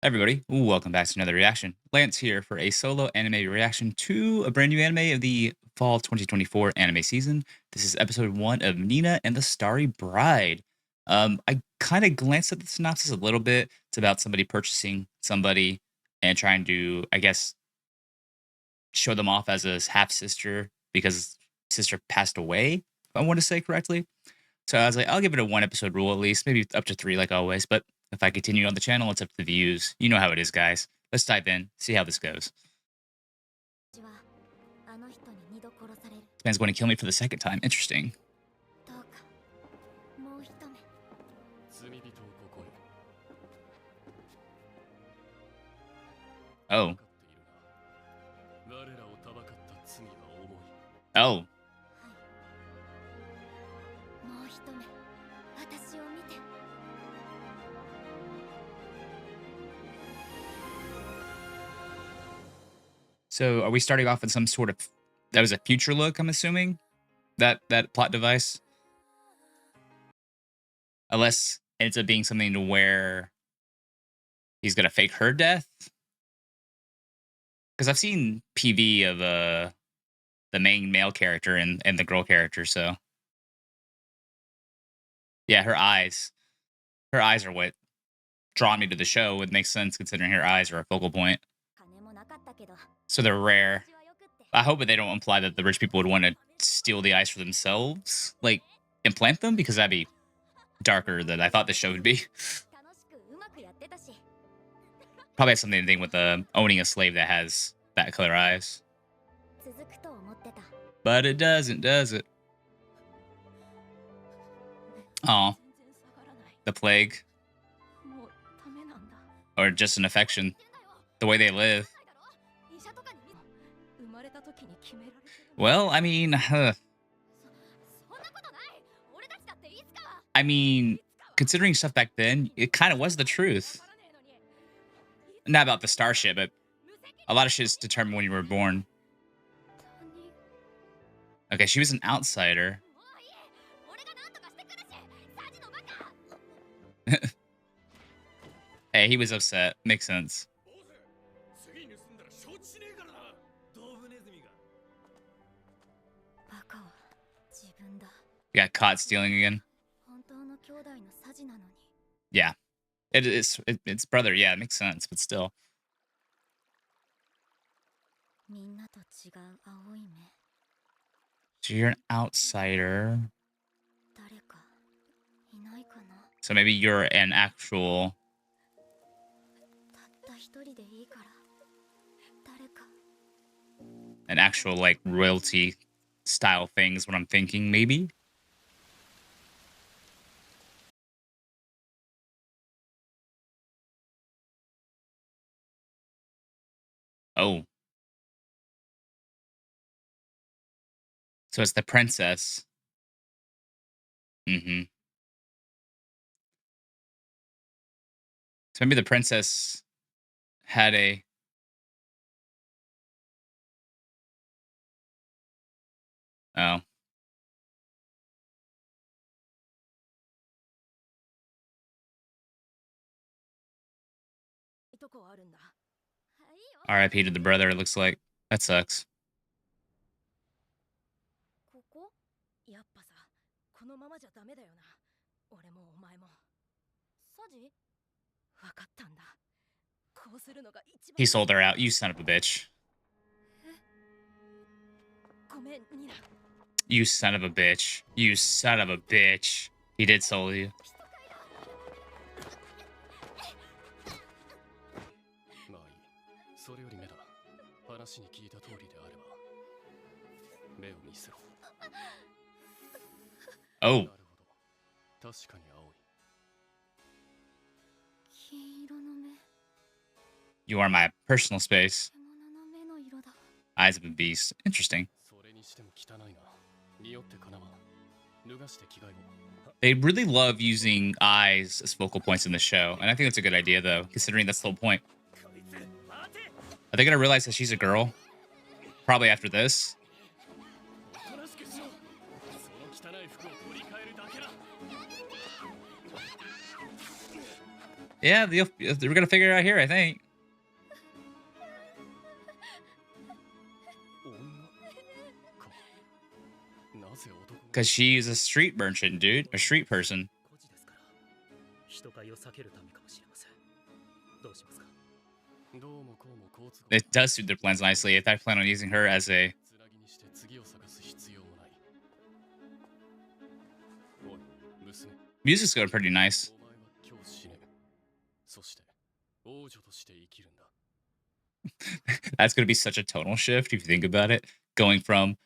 Everybody, welcome back to another reaction. Lance here for a solo anime reaction to a brand new anime of the fall 2024 anime season. This is episode 1 of Nina and the Starry Bride. I kind of glanced at the synopsis a little bit. It's about somebody purchasing somebody and trying to, I guess, show them off as a half sister because sister passed away, if I want to say correctly. So I was like, I'll give it a 1 episode rule at least, maybe up to 3 like always. But if I continue on the channel, it's up to the views. You know how it is, guys. Let's dive in, see how this goes. This man's going to kill me for the second time. Interesting. Oh. Oh. So are we starting off with some sort of that was a future look, I'm assuming? That plot device? Unless it ends up being something to where he's gonna fake her death? Because I've seen PV of the main male character and the girl character, so yeah, her eyes. Her eyes are what draw me to the show. It makes sense considering her eyes are a focal point. So they're rare. I hope that they don't imply that the rich people would want to steal the eyes for themselves, like implant them, because that'd be darker than I thought the show would be. Probably has something to do with owning a slave that has that color eyes. But it doesn't, does it? Oh, the plague. Or just an affection. The way they live. Well, I mean, considering stuff back then, it kind of was the truth. Not about the starship, but a lot of shit is determined when you were born. Okay, she was an outsider. Hey, he was upset. Makes sense. Got caught stealing again. Yeah. It's brother, yeah, it makes sense, but still. So you're an outsider. So maybe you're an actual like royalty style thing is what I'm thinking, maybe. Oh. So it's the princess. Mm-hmm. So maybe the princess had a... Oh. RIP to the brother, it looks like. That sucks. He sold her out, you son of a bitch. You son of a bitch. You son of a bitch. He did sold you. Oh. You are my personal space. Eyes of a beast. Interesting. They really love using eyes as focal points in the show, and I think that's a good idea, though, considering that's the whole point. Are they gonna realize that she's a girl? Probably after this. Yeah, we're gonna figure it out here, I think. Because she's a street merchant, dude. A street person. It does suit their plans nicely if I plan on using her as a... Music's going pretty nice. That's going to be such a tonal shift if you think about it. Going from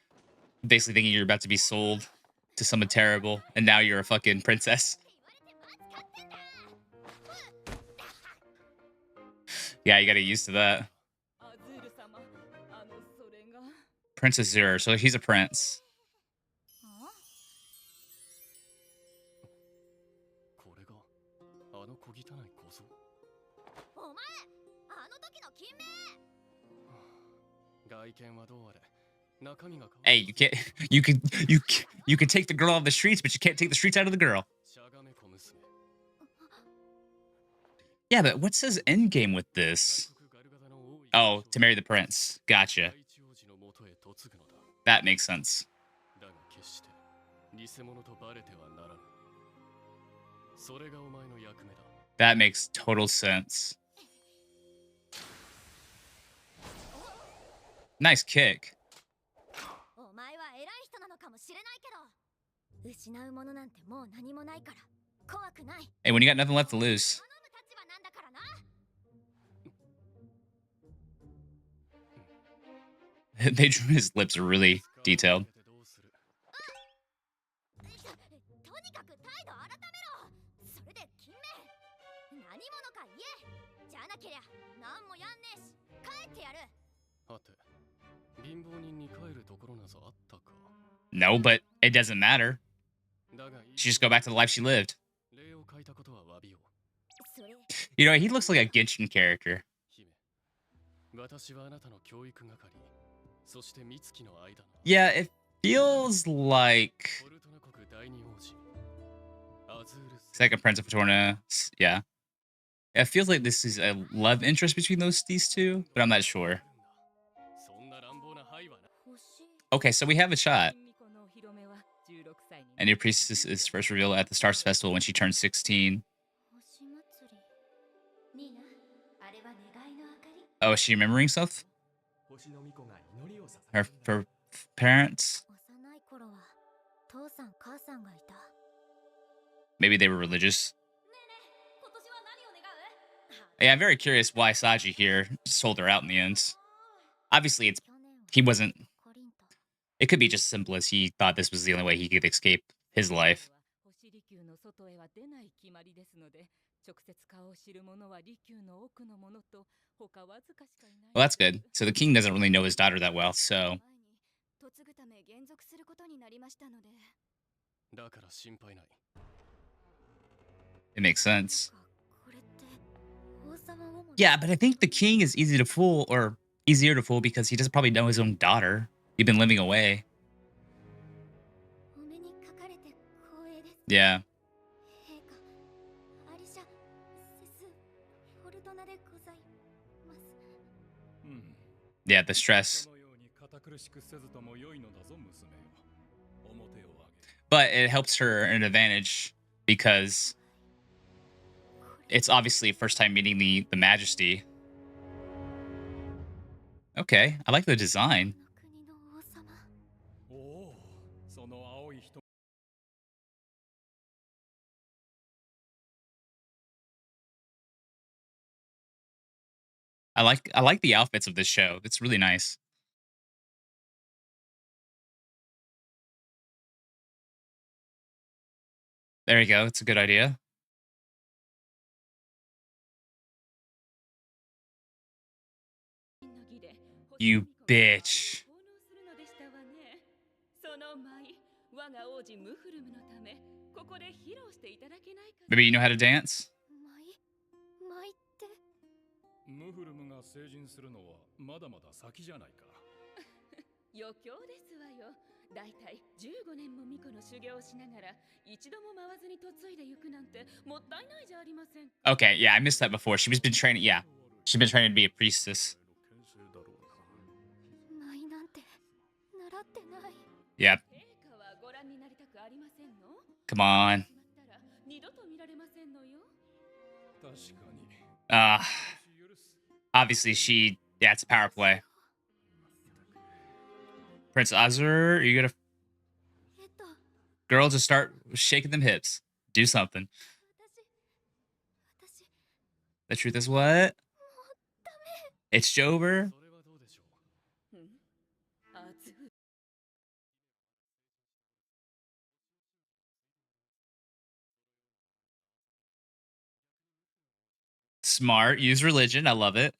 basically thinking you're about to be sold to someone terrible, and now you're a fucking princess. Yeah, you got to get used to that. Princess Zero, so he's a prince. Hey, you can't. You can take the girl off the streets, but you can't take the streets out of the girl. Yeah, but what's his end game with this? Oh, to marry the prince. Gotcha. That makes sense. That makes total sense. Nice kick. Hey, when you got nothing left to lose. They drew his lips are really detailed. No, but it doesn't matter. She just go back to the life she lived. You know, he looks like a Genshin character. Yeah, it feels like Second Prince of Patorna. Yeah. It feels like this is a love interest between these two, but I'm not sure. Okay, so we have a shot. A new priestess is first revealed at the Stars Festival when she turns 16. Oh, is she remembering stuff? Her parents? Maybe they were religious. Yeah, I'm very curious why Saji here sold her out in the end. Obviously, he wasn't. It could be just simple as he thought this was the only way he could escape his life. Well, that's good. So the king doesn't really know his daughter that well, so it makes sense. Yeah, but I think the king is easy to fool, or easier to fool, because he doesn't probably know his own daughter. He's been living away. Yeah. Yeah, the stress. But it helps her an advantage because it's obviously first time meeting the Majesty. Okay, I like the design. I like the outfits of this show. It's really nice. There you go. It's a good idea. You bitch. Maybe you know how to dance? だいたい15年も巫女の修行をしながら一度も回らずに嫁いでゆくなんてもったいないじゃありませんか。 Okay, yeah, I missed that before. She was been training. Yeah, she's been training to be a priestess. 舞なんて習ってない。 Yep. 陛下はご覧になりたくありませんの？ Come on. しまったら二度と見られませんのよ。 Uh, obviously she. Yeah, it's a power play. Prince Azur, you gotta. えっと Girl, just start shaking them hips. Do something. 私 The truth is what? It's Jover. うん、あず Smart. Use religion. I love it.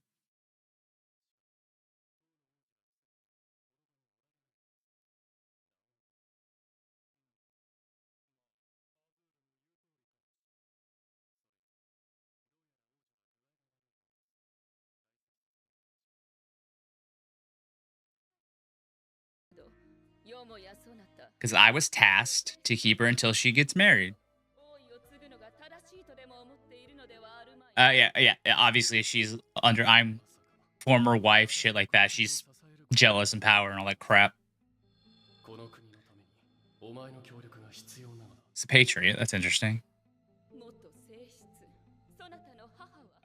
Because I was tasked to keep her until she gets married. Yeah. Obviously, she's under. I'm former wife, shit like that. She's jealous and power and all that crap. It's a patriot. That's interesting.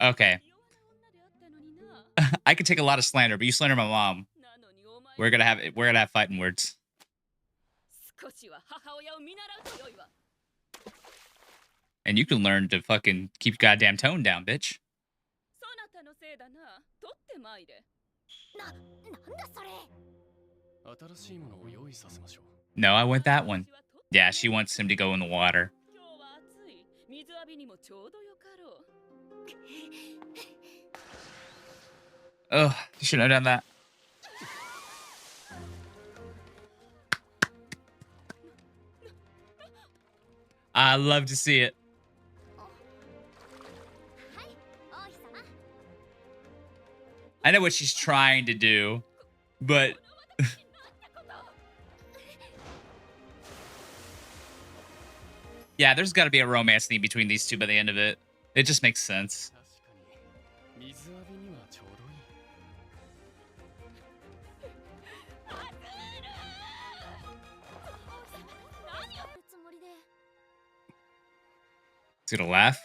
Okay. I could take a lot of slander, but you slander my mom. We're gonna have fighting words. And you can learn to fucking keep your goddamn tone down, bitch. No, I want that one. Yeah, she wants him to go in the water. Ugh, you shouldn't have done that. I love to see it. I know what she's trying to do, but yeah, there's got to be a romance theme between these two by the end of it. It just makes sense. He's gonna laugh.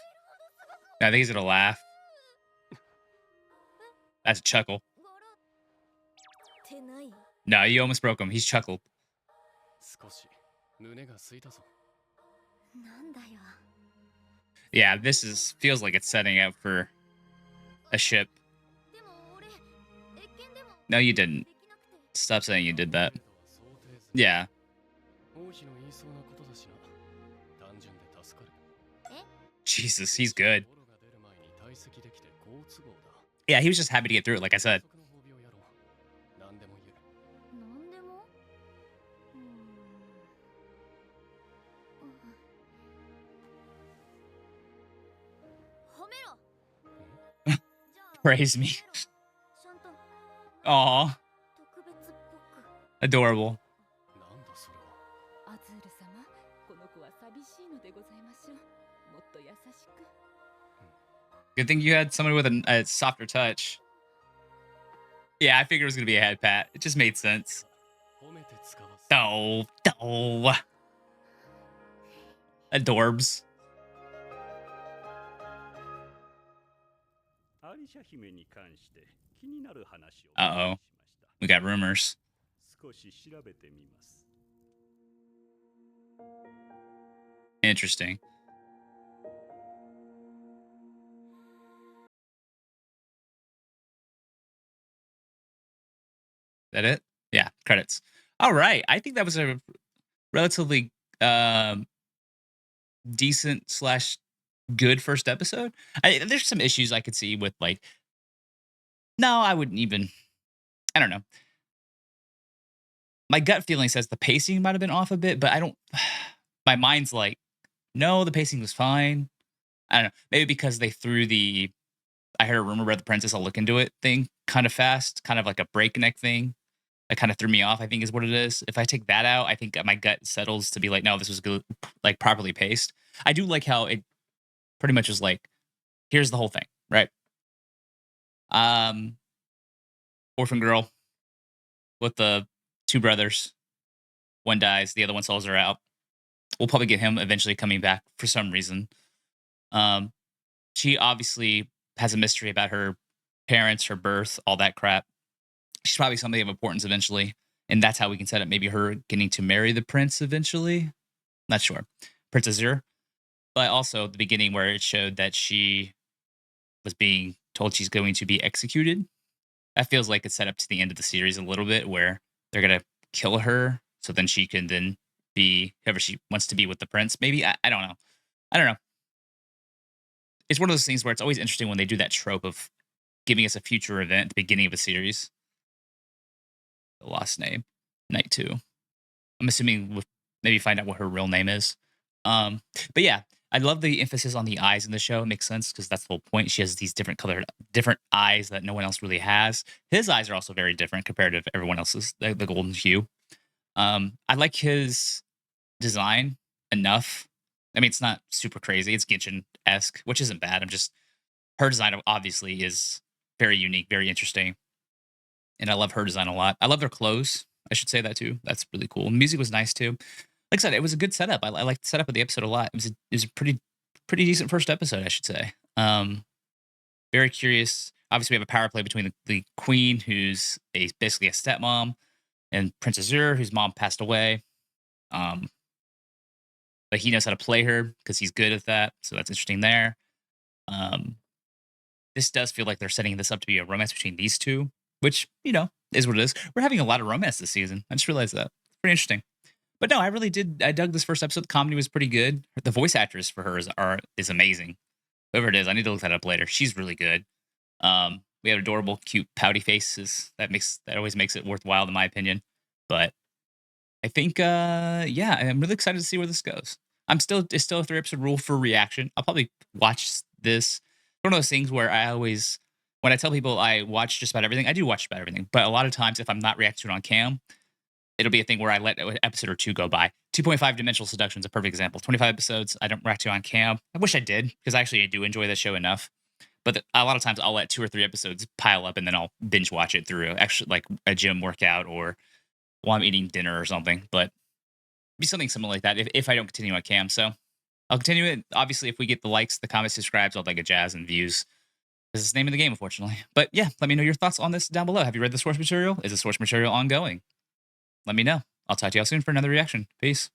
I think he's gonna laugh. That's a chuckle. No, you almost broke him. He's chuckled. Yeah, feels like it's setting up for a ship. No, you didn't. Stop saying you did that. Yeah. Jesus, he's good. Yeah, he was just happy to get through it, like I said. Praise me. Aw. Adorable. Good thing you had somebody with a softer touch. Yeah, I figured it was going to be a head pat. It just made sense. Oh. Adorbs. Uh-oh. We got rumors. Interesting. That it? Yeah, credits. All right. I think that was a relatively decent slash good first episode. There's some issues I could see with like. No, I wouldn't even. I don't know. My gut feeling says the pacing might have been off a bit, but I don't. My mind's like, no, the pacing was fine. I don't know. Maybe because they threw the I heard a rumor about the princess. I'll look into it thing kind of fast, kind of like a breakneck thing. that kind of threw me off, I think is what it is. If I take that out, I think my gut settles to be like, no, this was good, like properly paced. I do like how it pretty much is like, here's the whole thing, right? Um, Orphan girl with the two brothers. One dies, the other one sells her out. We'll probably get him eventually coming back for some reason. Um, she obviously has a mystery about her parents, her birth, all that crap. She's probably somebody of importance eventually, and that's how we can set up maybe her getting to marry the prince eventually. Not sure. Princess Azure. But also the beginning where it showed that she was being told she's going to be executed. That feels like it's set up to the end of the series a little bit where they're gonna kill her so then she can then be whoever she wants to be with the prince. Maybe I don't know. I don't know. It's one of those things where it's always interesting when they do that trope of giving us a future event at the beginning of a series. The last name, Night Two. I'm assuming we'll maybe find out what her real name is. Um, but yeah, I love the emphasis on the eyes in the show. It makes sense because that's the whole point. She has these different eyes that no one else really has. His eyes are also very different compared to everyone else's, the golden hue. I like his design enough. I mean, it's not super crazy. It's Genshin esque, which isn't bad. I'm just her design obviously is very unique, very interesting, and I love her design a lot. I love their clothes. I should say that too. That's really cool. Music was nice too. Like I said, it was a good setup. I liked the setup of the episode a lot. It was a pretty decent first episode, I should say. Very curious. Obviously, we have a power play between the queen, who's basically a stepmom, and Princess Azure, whose mom passed away. Um, but he knows how to play her because he's good at that. So that's interesting there. Um, this does feel like they're setting this up to be a romance between these two, which, is what it is. We're having a lot of romance this season. I just realized that. Pretty interesting. But no, I really did. I dug this first episode. The comedy was pretty good. The voice actress for her is amazing. Whoever it is, I need to look that up later. She's really good. We have adorable, cute, pouty faces. That always makes it worthwhile, in my opinion. But I think, yeah, I'm really excited to see where this goes. It's still a 3 episode rule for reaction. I'll probably watch this. One of those things where when I tell people I watch just about everything, I do watch about everything. But a lot of times, if I'm not reacting to it on cam, it'll be a thing where I let an episode or two go by. 2.5 Dimensional Seduction is a perfect example. 25 episodes. I don't react to on cam. I wish I did because I actually do enjoy the show enough. But a lot of times I'll let 2 or 3 episodes pile up and then I'll binge watch it through actually like a gym workout or while I'm eating dinner or something. But be something similar like that if I don't continue on cam. So I'll continue it. Obviously, if we get the likes, the comments, subscribes, all that good jazz and views. This is the name of the game, unfortunately. But yeah, let me know your thoughts on this down below. Have you read the source material? Is the source material ongoing? Let me know. I'll talk to y'all soon for another reaction. Peace.